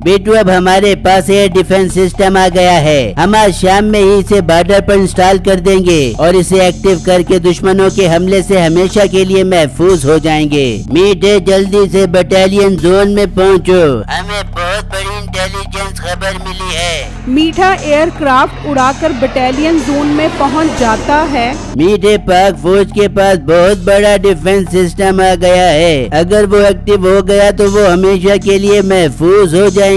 बेटू अब हमारे पास एयर डिफेंस सिस्टम आ गया है। हम आज शाम में ही इसे बॉर्डर पर इंस्टॉल कर देंगे और इसे एक्टिव करके दुश्मनों के हमले से हमेशा के लिए महफूज हो जाएंगे। मीटे जल्दी से बटालियन जोन में पहुंचो, हमें बहुत बड़ी इंटेलिजेंस खबर मिली है। मीठा एयरक्राफ्ट उड़ाकर बटालियन जोन में पहुंच जाता है। मीठे पाक फौज के पास बहुत बड़ा डिफेंस सिस्टम आ गया है। अगर वो एक्टिव हो गया तो वो हमेशा के लिए महफूज हो जाएंगे।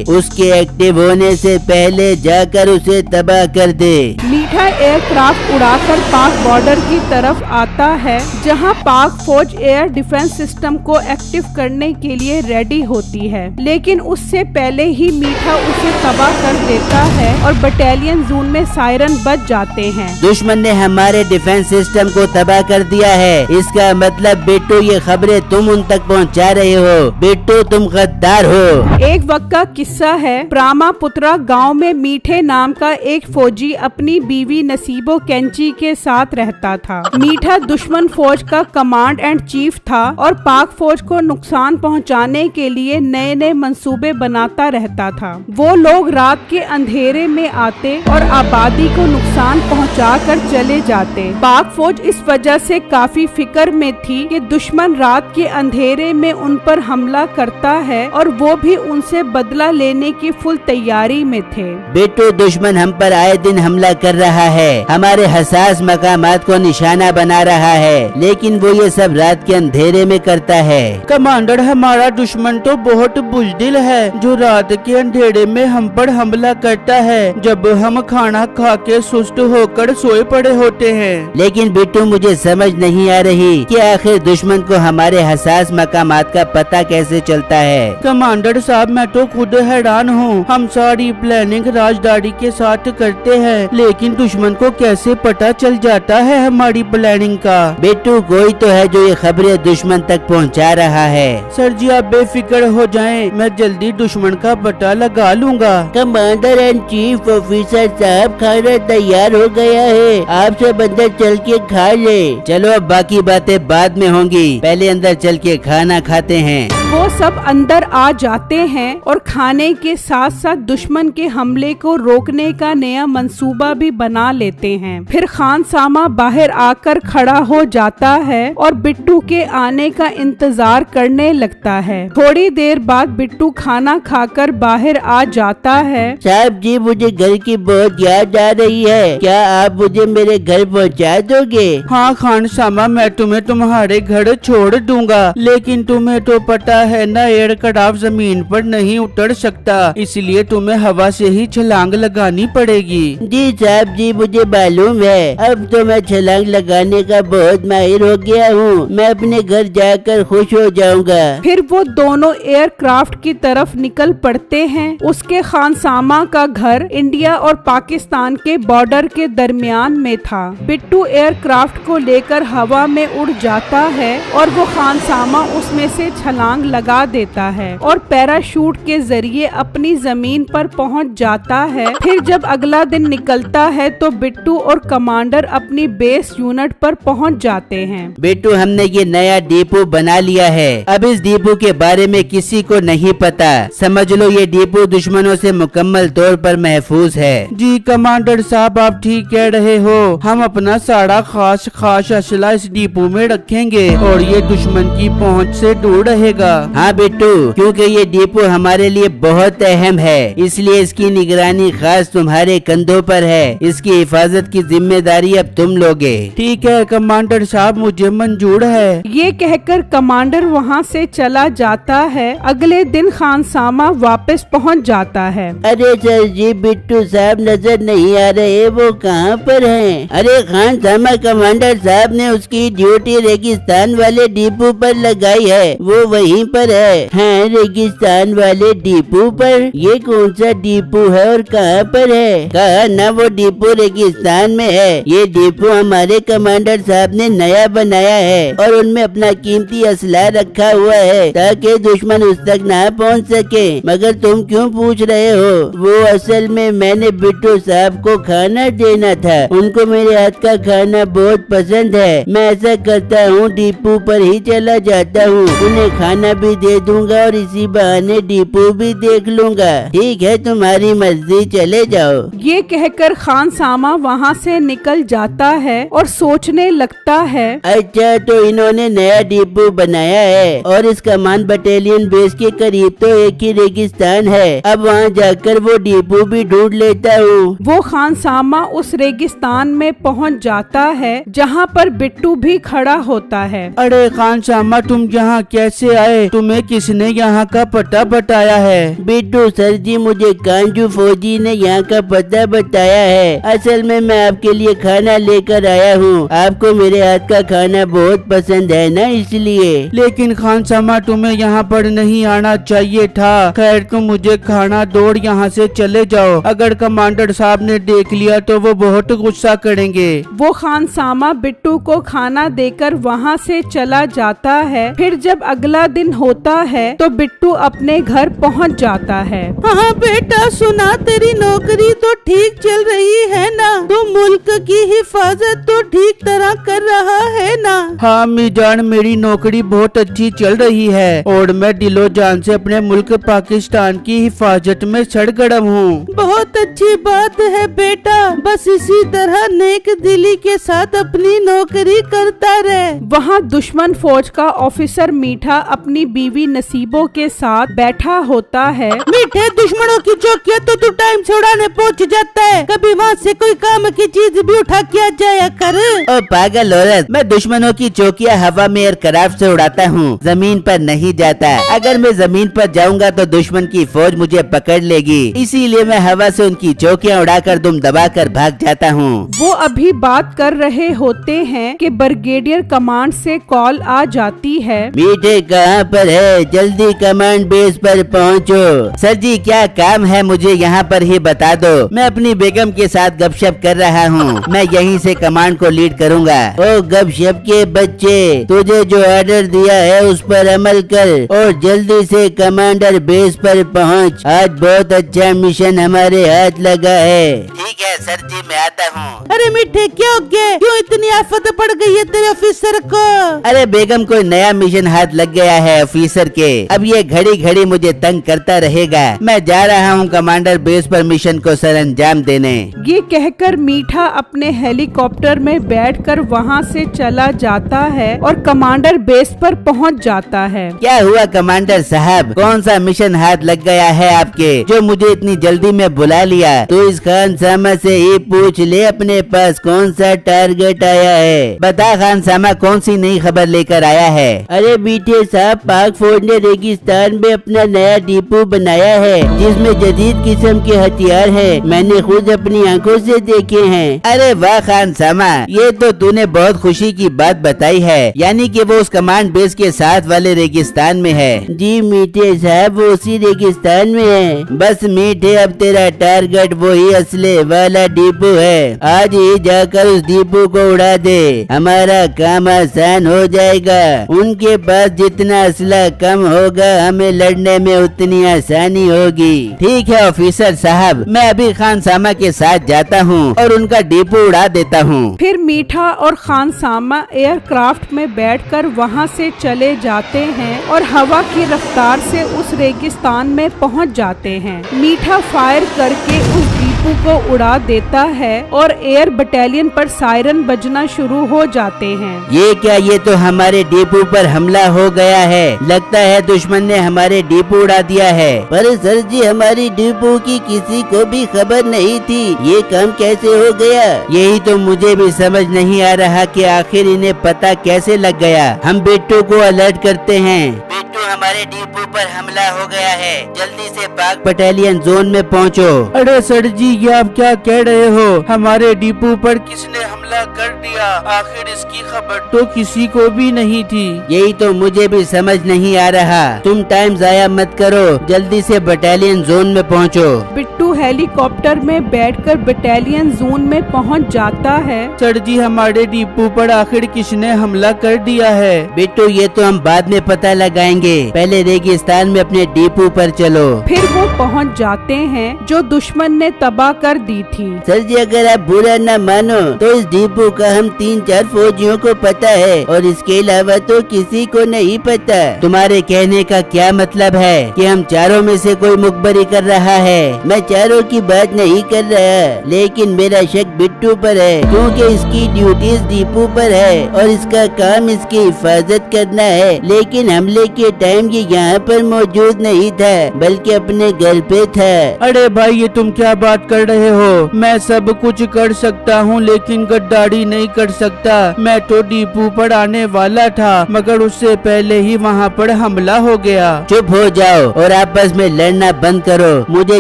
उसके एक्टिव होने से पहले जाकर उसे तबाह कर दे। मीठा एयरक्राफ्ट उड़ाकर पाक बॉर्डर की तरफ आता है, जहां पाक फौज एयर डिफेंस सिस्टम को एक्टिव करने के लिए रेडी होती है, लेकिन उससे पहले ही मीठा उसे तबाह कर देता है और बटालियन जोन में सायरन बज जाते हैं। दुश्मन ने हमारे डिफेंस सिस्टम को तबाह कर दिया है। इसका मतलब बेटू ये खबरें तुम उन तक पहुंचा रहे हो। बेटू तुम गद्दार हो। एक वक्त का किस्सा है। ब्रह्मपुत्रा गांव में मीठे नाम का एक फौजी अपनी बीवी नसीबो कैंची के साथ रहता था। मीठा दुश्मन फौज का कमांड एंड चीफ था और पाक फौज को नुकसान पहुंचाने के लिए नए नए मंसूबे बनाता रहता था। वो लोग रात के अंधेरे में आते और आबादी को नुकसान पहुंचा कर चले जाते। पाक फौज इस वजह से काफी फिक्र में थी कि दुश्मन रात के अंधेरे में उन पर हमला करता है और वो भी उनसे बदला लेने की फुल तैयारी में थे। बेटू दुश्मन हम पर आए दिन हमला कर रहा है, हमारे हसास मकामात को निशाना बना रहा है, लेकिन वो ये सब रात के अंधेरे में करता है। कमांडर हमारा दुश्मन तो बहुत बुज़दिल है, जो रात के अंधेरे में हम पर हमला करता है जब हम खाना खा के सुस्त होकर सोए पड़े होते हैं। लेकिन बेटू मुझे समझ नहीं आ रही कि आखिर दुश्मन को हमारे हसास मकामात का पता कैसे चलता है। कमांडर साहब मैं तो खुद हैरान हूँ। हम सारी प्लानिंग राजदारी के साथ करते हैं, लेकिन दुश्मन को कैसे पता चल जाता है हमारी प्लानिंग का। बेटू कोई तो है जो ये खबरें दुश्मन तक पहुंचा रहा है। सर जी आप बेफिक्र हो जाएं, मैं जल्दी दुश्मन का पता लगा लूंगा। कमांडर एंड चीफ ऑफिसर साहब खाना तैयार हो गया है, आप सब अंदर चल के खा ले। चलो अब बाकी बातें बाद में होंगी, पहले अंदर चल के खाना खाते हैं। वो सब अंदर आ जाते हैं और खाने के साथ साथ दुश्मन के हमले को रोकने का नया मंसूबा भी बना लेते हैं। फिर खान सामा बाहर आकर खड़ा हो जाता है और बिट्टू के आने का इंतजार करने लगता है। थोड़ी देर बाद बिट्टू खाना खाकर बाहर आ जाता है। साहब जी मुझे घर की बहुत याद आ रही है, क्या आप मुझे मेरे घर पहुंचा दोगे? हाँ खान सामा मैं तुम्हें तुम्हारे घर छोड़ दूंगा, लेकिन तुम्हें तो पता है ना एयरक्राफ्ट जमीन पर नहीं उतर सकता, इसलिए तुम्हें हवा से ही छलांग लगानी पड़ेगी। जी साहब जी मुझे मालूम है, अब तो मैं छलांग लगाने का बहुत माहिर हो गया हूँ। मैं अपने घर जाकर खुश हो जाऊंगा। फिर वो दोनों एयरक्राफ्ट की तरफ निकल पड़ते हैं। उसके खानसामा का घर इंडिया और पाकिस्तान के बॉर्डर के दरमियान में था। बिट्टू एयरक्राफ्ट को लेकर हवा में उड़ जाता है और वो खानसामा उसमें से छलांग लगा देता है और पैराशूट के जरिए अपनी जमीन पर पहुंच जाता है। फिर जब अगला दिन निकलता है तो बिट्टू और कमांडर अपनी बेस यूनिट पर पहुंच जाते हैं। बिट्टू हमने ये नया डिपो बना लिया है, अब इस डिपो के बारे में किसी को नहीं पता। समझ लो ये डिपो दुश्मनों से मुकम्मल तौर पर महफूज है। जी कमांडर साहब आप ठीक कह रहे हो, हम अपना सारा खास असला इस डिपो में रखेंगे और ये दुश्मन की पहुंच से दूर रहेगा। हाँ बिट्टू, क्योंकि ये डिपो हमारे लिए बहुत अहम है, इसलिए इसकी निगरानी खास तुम्हारे कंधों पर है। इसकी हिफाजत की जिम्मेदारी अब तुम लोगे। ठीक है कमांडर साहब मुझे मंजूर है। ये कहकर कमांडर वहाँ से चला जाता है। अगले दिन खानसामा वापस पहुँच जाता है। अरे सर जी बिट्टू साहब नजर नहीं आ रहे, वो कहाँ पर हैं? अरे खानसामा कमांडर साहब ने उसकी ड्यूटी रेगिस्तान वाले डिपो पर लगाई है, वो वहीं पर है। हाँ रेगिस्तान वाले डिपो पर? ये कौन सा डिपो है और कहाँ पर है? कहा ना वो डिपो रेगिस्तान में है। ये डिपो हमारे कमांडर साहब ने नया बनाया है और उनमें अपना कीमती असला रखा हुआ है ताकि दुश्मन उस तक ना पहुँच सके। मगर तुम क्यों पूछ रहे हो? वो असल में मैंने बिट्टू साहब को खाना देना था। उनको मेरे हाथ का खाना बहुत पसंद है। मैं ऐसा करता हूँ, डिपो पर ही चला जाता हूँ, उन्हें खाना भी दे दूंगा और इसी बहाने डिपो भी देख लूंगा। ठीक है, तुम्हारी मर्जी, चले जाओ। ये कहकर खान सामा वहाँ से निकल जाता है और सोचने लगता है, अच्छा तो इन्होंने नया डिपो बनाया है और इस कमान बटालियन बेस के करीब तो एक ही रेगिस्तान है। अब वहाँ जाकर वो डिपो भी ढूंढ लेता हूँ। वो खान सामा उस रेगिस्तान में पहुँच जाता है जहाँ पर बिट्टू भी खड़ा होता है। अरे खान सामा, तुम यहाँ कैसे आए? तुम्हें किसने यहाँ का पता बताया है? बिट्टू सर जी, मुझे कांजू फौजी ने यहाँ का पता बताया है। असल में मैं आपके लिए खाना लेकर आया हूँ। आपको मेरे हाथ का खाना बहुत पसंद है ना, इसलिए। लेकिन खान सामा, तुम्हें यहाँ पर नहीं आना चाहिए था। खैर, तुम मुझे खाना दौड़ यहाँ से चले जाओ। अगर कमांडर साहब ने देख लिया तो वो बहुत गुस्सा करेंगे। वो खान सामा बिट्टू को खाना देकर वहाँ से चला जाता है। फिर जब अगला दिन होता है तो बिट्टू अपने घर पहुँच जाता है। हाँ बेटा, सुना तेरी नौकरी तो ठीक चल रही है ना? तू मुल्क की हिफाजत तो ठीक तरह कर रहा है ना? हाँ अम्मी जान, मेरी नौकरी बहुत अच्छी चल रही है और मैं दिलो जान से अपने मुल्क पाकिस्तान की हिफाजत में सरगर्म हूँ। बहुत अच्छी बात है बेटा, बस इसी तरह नेक दिली के साथ अपनी नौकरी करता रहे। वहाँ दुश्मन फौज का ऑफिसर मीठा अपनी बीवी नसीबों के साथ बैठा होता है। मीठे, दुश्मनों की चौकियां तो तू टाइम से उड़ाने पहुँच जाता है, कभी वहाँ से कोई काम की चीज भी उठा के जाया कर। ओ पागल औरत, मैं दुश्मनों की चौकियां हवा में एयरक्राफ्ट से उड़ाता हूँ, जमीन पर नहीं जाता। अगर मैं जमीन पर जाऊंगा तो दुश्मन की फौज मुझे पकड़ लेगी, इसीलिए मैं हवा से उनकी चौकियां उड़ाकर दुम दबाकर भाग जाता हूँ। वो अभी बात कर रहे होते हैं कि ब्रिगेडियर कमांड से कॉल आ जाती है। मीठे कहाँ पर है? जल्दी कमांड बेस पर पहुँचो। सर जी, क्या काम है? मुझे यहाँ पर ही बता दो। मैं अपनी बेगम के साथ गपशप कर रहा हूँ। मैं यहीं से कमांड को लीड करूँगा। ओ गपशप के बच्चे, तुझे जो ऑर्डर दिया है उस पर अमल कर और जल्दी से कमांडर बेस पर पहुँच। आज बहुत अच्छा मिशन हमारे हाथ लगा है। ठीक है सर जी, मैं आता हूँ। अरे मीठे, क्या हो गया? क्यों इतनी आफत पड़ गई है तेरे ऑफिसर को? अरे बेगम, कोई नया मिशन हाथ लग गया है ऑफिसर के। अब ये घड़ी घड़ी मुझे तंग करता रहेगा। मैं जा रहा हूँ कमांडर बेस पर मिशन को सरअंजाम देने। ये कहकर मीठा अपने हेलीकॉप्टर में बैठकर वहाँ से चला जाता है और कमांडर बेस पर पहुँच जाता है। क्या हुआ कमांडर साहब? कौन सा मिशन हाथ लग गया है आपके जो मुझे इतनी जल्दी में बुला लिया? तो इस खान सामा से ही पूछ ले अपने पास कौन सा टारगेट आया है। बता खान सामा, कौन सी नई खबर लेकर आया है? अरे मीठे साहब, पाक फौज ने रेगिस्तान में अपना नया डिपो बनाया है जिसमें जदीद किस्म के हथियार है। मैंने खुद अपनी आंखों से देखे हैं। अरे वाह खान सामा, ये तो तूने बहुत खुशी की बात बताई है। यानी कि वो उस कमांड बेस के साथ वाले रेगिस्तान में है। जी मीठे साहब, वो उसी रेगिस्तान में है। बस मीठे, अब तेरा टारगेट वही असले वाला डिपो है। आज ही जाकर उस डिपो को उड़ा दे, हमारा काम आसान हो जाएगा। उनके पास जितना असला कम होगा, हमें लड़ने में उतनी आसानी होगी। ठीक है ऑफिसर साहब, मैं अभी खान सामा के साथ जाता हूँ और उनका डिपो उड़ा देता हूँ। फिर मीठा और खान सामा एयरक्राफ्ट में बैठकर वहाँ से चले जाते हैं और हवा की रफ्तार से उस रेगिस्तान में पहुँच जाते हैं। मीठा फायर करके उस डिपो को उड़ा देता है और एयर बटालियन पर सायरन बजना शुरू हो जाते हैं। ये क्या? ये तो हमारे डिपो पर हमला हो गया है। लगता है दुश्मन ने हमारे डिपो उड़ा दिया है। पर सर जी, हमारी डिपो की किसी को भी खबर नहीं थी। ये काम कैसे हो गया? यही तो मुझे भी समझ नहीं आ रहा कि आखिर इन्हें पता कैसे लग गया। हम बिट्टू को अलर्ट करते हैं। बिट्टू, हमारे डिपो पर हमला हो गया है, जल्दी से पाक बटालियन जोन में पहुंचो। अरे सर जी, ये आप क्या कह रहे हो? हमारे डिपो पर किसने हमला कर दिया? आखिर इसकी खबर तो किसी को भी नहीं थी। यही तो मुझे भी समझ नहीं आ रहा। तुम टाइम जाया मत करो, जल्दी से बटालियन जोन में पहुंचो। बिट्टू हेलीकॉप्टर में बैठकर बटालियन जोन में पहुंच जाता है। सर जी, हमारे डिपो पर आखिर किसने हमला कर दिया है? बिट्टू, ये तो हम बाद में पता लगाएंगे। पहले रेगिस्तान में अपने डिपो पर चलो। फिर वो पहुंच जाते हैं जो दुश्मन ने तबाह कर दी थी। सर जी, अगर आप बुरा न मानो तो इस डिपो का हम 3-4 फौजियों को पता है और इसके अलावा तो किसी को नहीं पता। तुम्हारे कहने का क्या मतलब है कि हम चारों में से कोई मुखबरी कर रहा है? मैं चारों की बात नहीं कर रहा, लेकिन मेरा शक बिट्टू पर है, क्योंकि इसकी ड्यूटी इस डिपो पर है और इसका काम इसकी हिफाजत करना है। लेकिन हमले के टाइम ये यहाँ पर मौजूद नहीं था, बल्कि अपने घर पे था। अरे भाई, ये तुम क्या बात कर रहे हो? मैं सब कुछ कर सकता हूँ, लेकिन गद्दारी नहीं कर सकता। मैं तो डिपो पर आने वाला था, मगर उससे पहले ही वहाँ पर हमला हो गया। चुप हो जाओ और आपस में लड़ना बंद करो। मुझे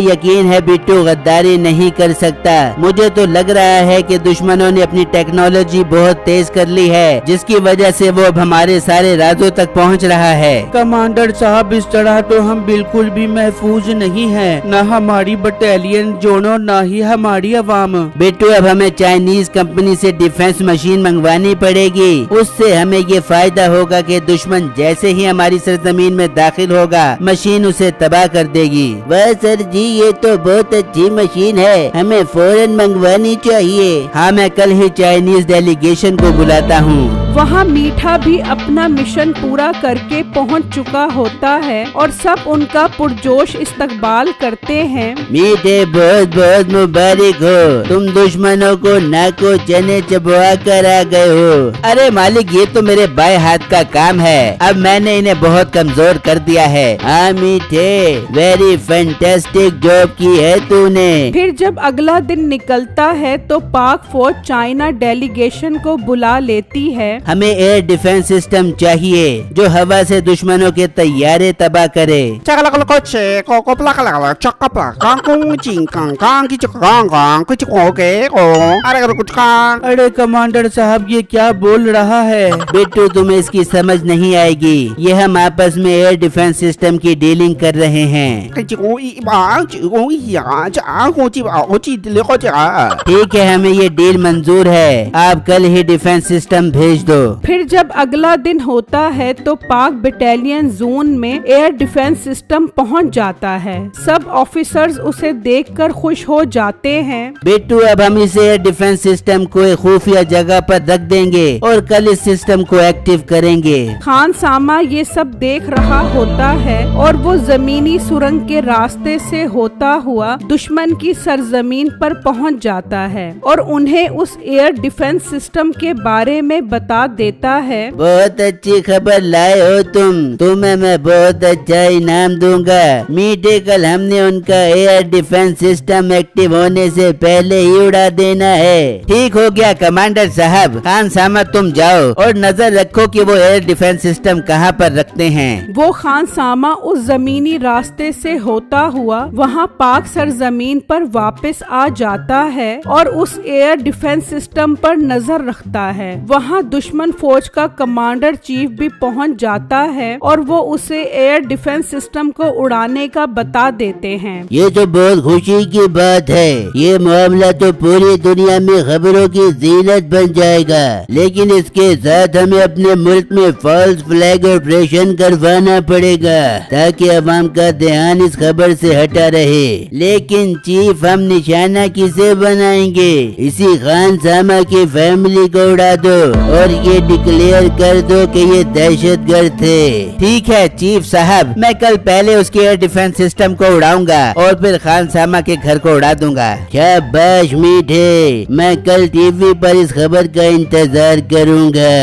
यकीन है बिट्टू गद्दारी नहीं कर सकता। मुझे तो लग रहा है कि दुश्मनों ने अपनी टेक्नोलॉजी बहुत तेज कर ली है, जिसकी वजह से वो अब हमारे सारे राजों तक पहुंच रहा है। कमांडर साहब, इस तरह तो हम बिल्कुल भी महफूज नहीं हैं, न हमारी बटालियन जोनो, न ही हमारी अवाम। बिट्टू, अब हमें चाइनीज कंपनी से डिफेंस मशीन मंगवानी पड़ेगी। उससे हमें ये फायदा होगा कि दुश्मन जैसे ही हमारी सरजमीन में दाखिल होगा, मशीन उसे तबाह कर देगी। वाह सर जी, ये तो बहुत अच्छी मशीन है, हमें फौरन मंगवानी चाहिए। हाँ, मैं कल ही चाइनीज डेलीगेशन को बुलाता हूँ। वहाँ मीठा भी अपना मिशन पूरा करके पहुँच चुका होता है और सब उनका पुरजोश इस्तकबाल करते हैं। मीठे, बहुत बहुत मुबारक हो, तुम दुश्मनों को नाको चने चबवा कर आ गए हो। अरे मालिक, ये तो मेरे बाएं हाथ का काम है, अब मैंने इन्हें बहुत कमजोर कर दिया है। हाँ मीठे, वेरी फैंटास्टिक जॉब की है तूने। फिर जब अगला दिन निकलता है तो पाक फौज चाइना डेलीगेशन को बुला लेती है। हमें एयर डिफेंस सिस्टम चाहिए जो हवा से दुश्मनों के तैयारे तबाह करे। अरे कमांडर साहब, ये क्या बोल रहा है? बिट्टू, तुम्हें इसकी समझ नहीं आएगी। ये हम आपस में एयर डिफेंस सिस्टम की डीलिंग कर रहे हैं। ठीक है, हमें ये डील मंजूर है, आप कल ही डिफेंस सिस्टम भेज दो। फिर जब अगला दिन होता है तो पाक बटालियन जोन में एयर डिफेंस सिस्टम पहुंच जाता है। सब ऑफिसर्स उसे देखकर खुश हो जाते हैं। बिट्टू, अब हम इस एयर डिफेंस सिस्टम को एक खुफिया जगह पर रख देंगे और कल इस सिस्टम को एक्टिव करेंगे। खान सामा ये सब देख रहा होता है और वो जमीनी सुरंग के रास्ते से होता हुआ दुश्मन की सरजमीन पर पहुंच जाता है और उन्हें उस एयर डिफेंस सिस्टम के बारे में बता देता है। बहुत अच्छी खबर लाए हो तुम्हें मैं बहुत अच्छा इनाम दूंगा। मीठे, कल हमने उनका एयर डिफेंस सिस्टम एक्टिव होने से पहले ही उड़ा देना है। ठीक हो गया कमांडर साहब। खान सामा, तुम जाओ और नजर रखो कि वो एयर डिफेंस सिस्टम कहाँ पर रखते हैं। वो खान सामा उस जमीनी रास्ते से होता हुआ वहाँ पाक सरजमीन पर वापस आ जाता है और उस एयर डिफेंस सिस्टम पर नजर रखता है। वहाँ दुश्मन फौज का कमांडर चीफ भी पहुंच जाता है और वो उसे एयर डिफेंस सिस्टम को उड़ाने का बता देते हैं। ये तो बहुत खुशी की बात है। ये मामला तो पूरी दुनिया में खबरों की जीनत बन जाएगा, लेकिन इसके साथ हमें अपने मुल्क में फॉल्स फ्लैग ऑपरेशन करवाना पड़ेगा ताकि अवाम का ध्यान इस खबर से हटा रहे। लेकिन चीफ, हम निशाना किसे बनाएंगे? इसी खान सामा की फैमिली को उड़ा दो और ये डिक्लेयर कर दो कि ये दहशतगर्द थे। ठीक है चीफ साहब, मैं कल पहले उसके एयर डिफेंस सिस्टम को उड़ाऊंगा और फिर खान सामा के घर को उड़ा दूंगा। शाबाश मीठे, मैं कल टीवी पर इस खबर का इंतजार करूंगा।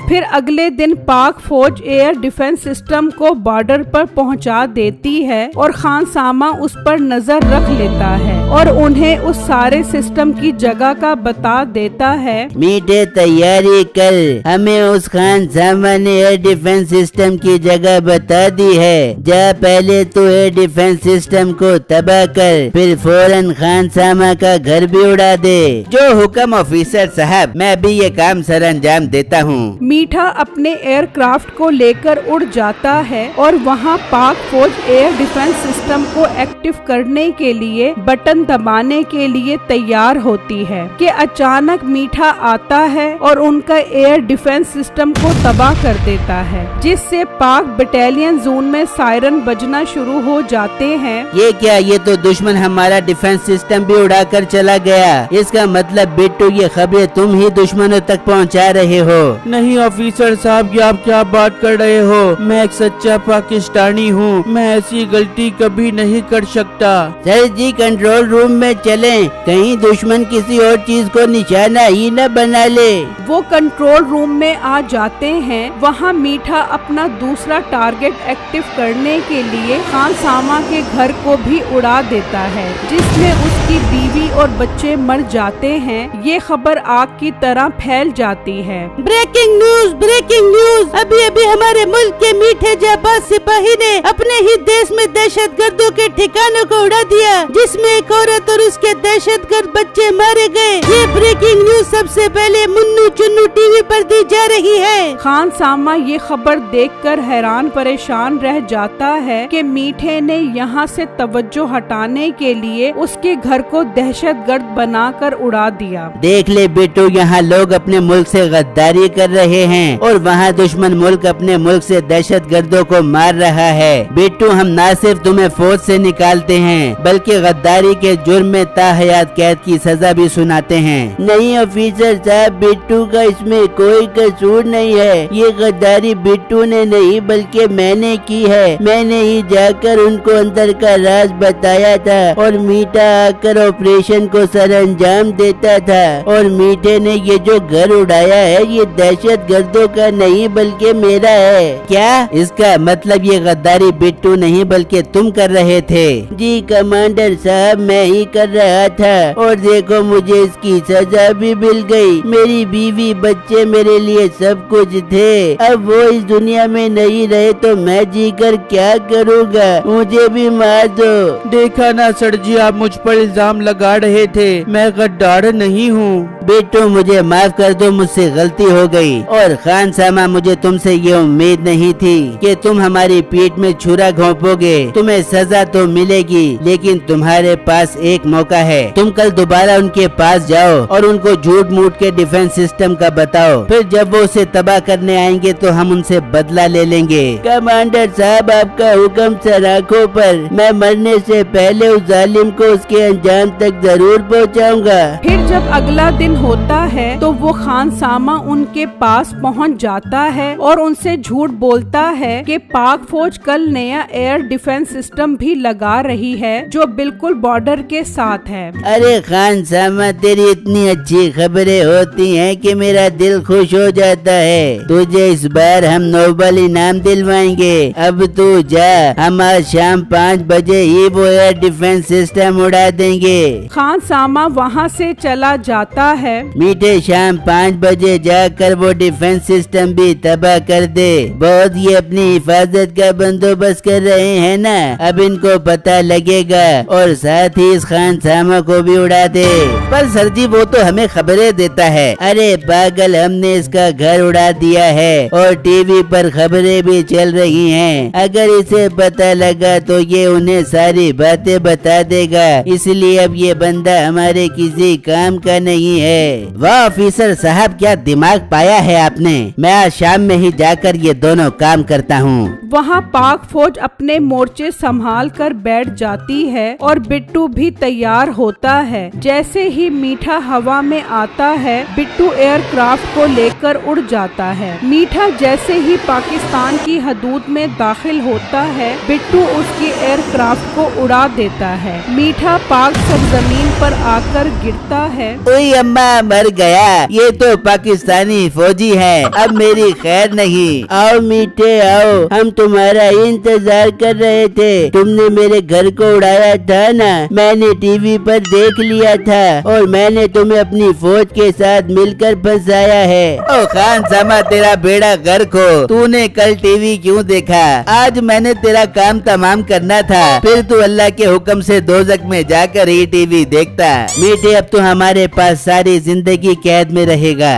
फिर अगले दिन पाक फौज एयर डिफेंस सिस्टम को बॉर्डर पर पहुंचा देती है और खान सामा उस पर नजर रख लेता है और उन्हें उस सारे सिस्टम की जगह का बता देता है। मीठे, तैयारी कर, हमें उस खान सामा ने एयर डिफेंस सिस्टम की जगह बता दी है। जा पहले तो एयर डिफेंस सिस्टम को तबाह कर, फिर फौरन खान सामा का घर भी उड़ा दे। जो हुक्म ऑफिसर साहब, मैं भी ये काम सर अंजाम देता हूँ। मीठा अपने एयरक्राफ्ट को लेकर उड़ जाता है और वहाँ पाक फौज एयर डिफेंस सिस्टम को एक्टिव करने के लिए बटन दबाने के लिए तैयार होती है कि अचानक मीठा आता है और उनका एयर एयर डिफेंस सिस्टम को तबाह कर देता है, जिससे पाक बटालियन जोन में सायरन बजना शुरू हो जाते हैं। ये क्या, ये तो दुश्मन हमारा डिफेंस सिस्टम भी उड़ाकर चला गया। इसका मतलब बिट्टू ये खबरें तुम ही दुश्मनों तक पहुंचा रहे हो। नहीं ऑफिसर साहब, ये आप क्या बात कर रहे हो? मैं एक सच्चा पाकिस्तानी हूँ, मैं ऐसी गलती कभी नहीं कर सकता। सर जी कंट्रोल रूम में चलें, कहीं दुश्मन किसी और चीज को निशाना ही न बना ले। वो कंट्रोल रूम में आ जाते हैं। वहाँ मीठा अपना दूसरा टारगेट एक्टिव करने के लिए खान सामा के घर को भी उड़ा देता है, जिसमें उसकी बीवी और बच्चे मर जाते हैं। ये खबर आग की तरह फैल जाती है। Breaking news, breaking news. अभी अभी हमारे मुल्क के मीठे जाबाज सिपाही ने अपने ही देश में दहशतगर्दों के ठिकानों को उड़ा दिया, जिसमें एक औरत और उसके दहशतगर्द बच्चे मारे गए। ये ब्रेकिंग न्यूज सबसे पहले मुन्नू चुन्नू टीवी पर दी जा रही है। खान सामा ये खबर देखकर हैरान परेशान रह जाता है कि मीठे ने यहाँ से तवज्जो हटाने के लिए उसके घर को दहशतगर्द बनाकर उड़ा दिया। देख ले बिट्टू, यहाँ लोग अपने मुल्क से गद्दारी कर रहे हैं और वहाँ दुश्मन मुल्क अपने मुल्क से दहशतगर्दों को मार रहा है। बिट्टू, हम न सिर्फ तुम्हें फौज से निकालते हैं बल्कि गद्दारी के जुर्म में ताहयात कैद की सजा भी सुनाते हैं। नहीं ऑफिसर साहब, बिट्टू का इसमें कोई कसूर नहीं है। ये गद्दारी बिट्टू ने नहीं बल्कि मैंने की है। मैंने ही जाकर उनको अंदर का राज बताया था और मीठा आकर ऑपरेशन को सर अंजाम देता था। और मीठे ने ये जो घर उड़ाया है ये दहशतगर्दों का नहीं बल्कि मेरा है। क्या इसका मतलब ये गद्दारी बिट्टू नहीं बल्कि तुम कर रहे थे? जी कमांडर साहब, मैं ही कर रहा था और देखो मुझे इसकी सजा भी मिल गई। मेरी बीवी बच्चे मेरे लिए सब कुछ थे। अब वो इस दुनिया में नहीं रहे तो मैं जीकर क्या करूँगा? मुझे भी मार दो। देखा ना सर जी, आप मुझ पर इल्जाम लगा रहे थे। मैं गद्दार नहीं हूँ। बेटो मुझे माफ कर दो, मुझसे गलती हो गई। और खान सामा, मुझे तुमसे ये उम्मीद नहीं थी कि तुम हमारी पीठ में छुरा घोंपोगे। तुम्हें सजा तो मिलेगी लेकिन तुम्हारे पास एक मौका है। तुम कल दोबारा उनके पास जाओ और उनको झूठ मूठ के डिफेंस सिस्टम का बताओ। फिर जब वो उसे तबाह करने आएंगे तो हम उनसे बदला ले लेंगे। कमांडर साहब, आपका हुक्म सर आंखों पर। मैं मरने से पहले उस जालिम को उसके अंजाम तक जरूर पहुंचाऊंगा। फिर जब अगला दिन होता है तो वो खान सामा उनके पास पहुंच जाता है और उनसे झूठ बोलता है कि पाक फौज कल नया एयर डिफेंस सिस्टम भी लगा रही है जो बिल्कुल बॉर्डर के साथ है। अरे खान सामा, तेरी इतनी अच्छी खबरें होती हैं कि मेरा दिल खुश हो जाता है। तुझे इस बार हम नोबल इनाम दिलवाएंगे। अब तू जा, हम आज शाम 5 बजे ही वो एयर डिफेंस सिस्टम उड़ा देंगे। खान सामा वहाँ से चला जाता है। मीठे, शाम 5 बजे जाकर वो डिफेंस सिस्टम भी तबाह कर दे। बहुत ये अपनी हिफाजत का बंदोबस्त कर रहे हैं ना, अब इनको पता लगेगा और साथ ही इस खान सामा को भी उड़ा दे। पर सर जी, वो तो हमें खबरें देता है। अरे पागल, हमने इसका घर उड़ा दिया है और टीवी पर खबरें भी चल रही हैं। अगर इसे पता लगा तो ये उन्हें सारी बातें बता देगा। इसलिए अब ये बंदा हमारे किसी काम का नहीं है। वाह ऑफिसर साहब, क्या दिमाग पाया है आपने। मैं आज शाम में ही जाकर ये दोनों काम करता हूँ। वहाँ पाक फौज अपने मोर्चे संभाल कर बैठ जाती है और बिट्टू भी तैयार होता है। जैसे ही मीठा हवा में आता है, बिट्टू एयरक्राफ्ट को लेकर उड़ जाता है। मीठा जैसे ही पाकिस्तान की हदूद में दाखिल होता है, बिट्टू उसकी एयरक्राफ्ट को उड़ा देता है। मीठा पाक सरजमीन पर आकर गिरता है। ओए अम्मा, मर गया। ये तो पाकिस्तानी फौजी है, अब मेरी खैर नहीं। आओ मीठे आओ, हम तुम्हारा इंतजार कर रहे थे। तुमने मेरे घर को उड़ाया था ना, मैंने टीवी पर देख लिया था और मैंने तुम्हें अपनी फौज के साथ मिलकर फंसाया है। ओ खान सामा, तेरा बेड़ा गर्क हो। तूने कल टीवी क्यों देखा? आज मैंने तेरा काम तमाम करना था, फिर तू अल्लाह के हुक्म से दोज़ख में जाकर ही टीवी देखता। मीठे, अब तो हमारे पास सारी जिंदगी कैद में रहेगा।